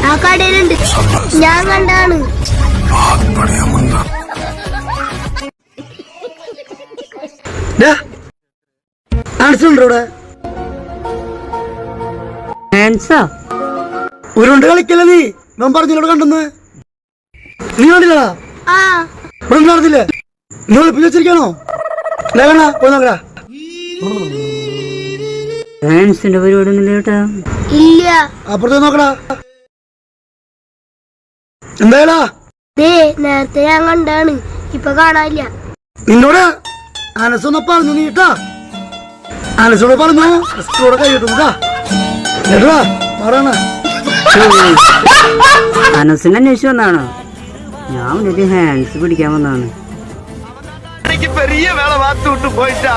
ആ കടയിലുണ്ട്, ഞാൻ കണ്ടാണ്. ഉരുണ്ട് കളിക്കല്ലേ നീ? ഞാൻ പറഞ്ഞില്ലോട് കണ്ടെന്ന്. നീ കണ്ടില്ലടാ? ഇവിടെ നടന്നില്ലേ? നീ ഒളിപ്പിച്ച് വെച്ചിരിക്കാണോ? പോയി നോക്കടാ. ഫാൻസിന്റെ പരിപാടി ഒന്നുമില്ല കേട്ടാ. ഇല്ല. അപ്പുറത്ത് നോക്കടാ. എന്തായാലാ നേരത്തെ ഞാൻ കണ്ടാണ്, ഇപ്പൊ കാണാനില്ല. നിന്നോട് അനസൊന്ന് പറഞ്ഞു നീട്ടാ. അനസോട് പറഞ്ഞു സ്കൂടെ കൈ കിട്ടും. അനസിനെ അന്വേഷിച്ചു വന്നാണോ? ഞാൻ ഒരു ഹാൻഡ്സ് പിടിക്കാൻ വന്നാണ്. பெரிய வேலை பார்த்து விட்டு போயிட்டா.